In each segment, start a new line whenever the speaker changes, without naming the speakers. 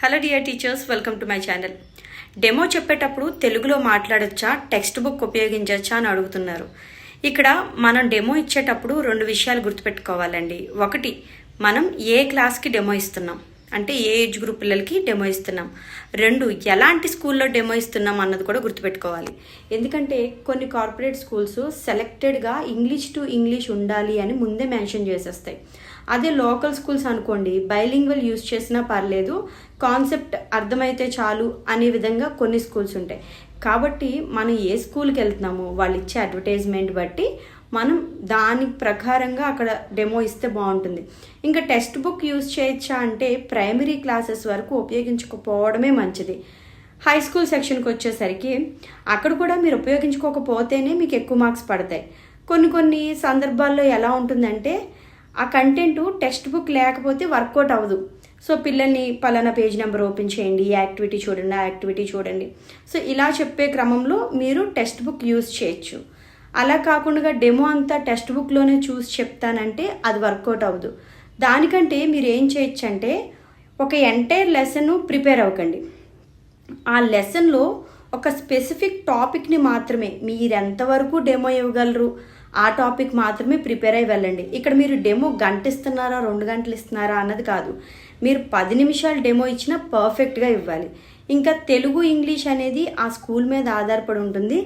Hello dear teachers, welcome to my channel. Demo చెప్పేటప్పుడు తెలుగులో మాట్లాడొచ్చా, టెక్స్ట్ బుక్ ఉపయోగించవచ్చా అని అడుగుతున్నారు. ఇక్కడ మనం డెమో ఇచ్చేటప్పుడు రెండు విషయాలు గుర్తుపెట్టుకోవాలండి. ఒకటి, మనం ఏ క్లాస్కి డెమో ఇస్తున్నాం, అంటే ఏ ఏజ్ గ్రూప్ పిల్లలకి డెమో ఇస్తున్నాం. రెండు, ఎలాంటి స్కూల్లో డెమో ఇస్తున్నాం అన్నది కూడా గుర్తుపెట్టుకోవాలి. ఎందుకంటే కొన్ని కార్పొరేట్ స్కూల్స్ సెలెక్టెడ్గా ఇంగ్లీష్ టు ఇంగ్లీష్ ఉండాలి అని ముందే మెన్షన్ చేసేస్తాయి. అదే లోకల్ స్కూల్స్ అనుకోండి, బైలింగ్వల్ యూజ్ చేసినా పర్లేదు, కాన్సెప్ట్ అర్థమైతే చాలు అనే విధంగా కొన్ని స్కూల్స్ ఉంటాయి. కాబట్టి మనం ఏ స్కూల్కి వెళ్తున్నామో వాళ్ళు ఇచ్చే అడ్వర్టైజ్మెంట్ బట్టి మనం దాని ప్రకారంగా అక్కడ డెమో ఇస్తే బాగుంటుంది. ఇంకా టెక్స్ట్ బుక్ యూజ్ చేయొచ్చా అంటే ప్రైమరీ క్లాసెస్ వరకు ఉపయోగించకపోవడమే మంచిది. హై స్కూల్ సెక్షన్కి వచ్చేసరికి అక్కడ కూడా మీరు ఉపయోగించుకోకపోతేనే మీకు ఎక్కువ మార్క్స్ పడతాయి. కొన్ని సందర్భాల్లో ఎలా ఉంటుందంటే ఆ కంటెంట్ టెక్స్ట్ బుక్ లేకపోతే వర్కౌట్ అవ్వదు. సో పిల్లల్ని పలానా పేజ్ నెంబర్ ఓపెన్ చేయండి, ఈ యాక్టివిటీ చూడండి, ఆ యాక్టివిటీ చూడండి. సో ఇలా చెప్పే క్రమంలో మీరు టెక్స్ట్ బుక్ యూజ్ చేయొచ్చు. అలా కాకుండా డెమో అంతా టెక్స్ట్ బుక్లోనే చూసి చెప్తానంటే అది వర్కౌట్ అవ్వదు. దానికంటే మీరు ఏం చేయొచ్చు అంటే ఒక ఎంటైర్ లెసన్ ప్రిపేర్ అవ్వకండి. ఆ లెసన్లో ఒక స్పెసిఫిక్ టాపిక్ని మాత్రమే మీరు ఎంతవరకు డెమో ఇవ్వగలరు ఆ టాపిక్ మాత్రమే ప్రిపేర్ అయ్యి వెళ్ళండి. ఇక్కడ మీరు డెమో గంట ఇస్తున్నారా 2 గంటలు ఇస్తున్నారా అన్నది కాదు. మీరు 10 నిమిషాలు డెమో ఇచ్చినా పర్ఫెక్ట్గా ఇవ్వాలి. ఇంకా తెలుగు ఇంగ్లీష్ అనేది ఆ స్కూల్ మీద ఆధారపడి ఉంటుంది.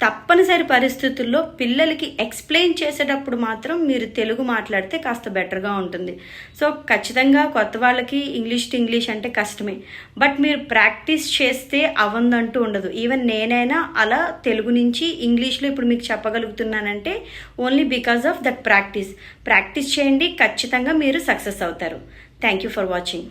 తప్పనిసరి పరిస్థితుల్లో పిల్లలకి ఎక్స్ప్లెయిన్ చేసేటప్పుడు మాత్రం మీరు తెలుగు మాట్లాడితే కాస్త బెటర్గా ఉంటుంది. సో ఖచ్చితంగా కొత్త వాళ్ళకి ఇంగ్లీష్ టు ఇంగ్లీష్ అంటే కష్టమే, బట్ మీరు ప్రాక్టీస్ చేస్తే అవ్వందంటూ ఉండదు. ఈవెన్ నేనైనా అలా తెలుగు నుంచి ఇంగ్లీష్లో ఇప్పుడు మీకు చెప్పగలుగుతున్నానంటే only because of that practice చేయండి, ఖచ్చితంగా మీరు సక్సెస్ అవుతారు. Thank you for watching.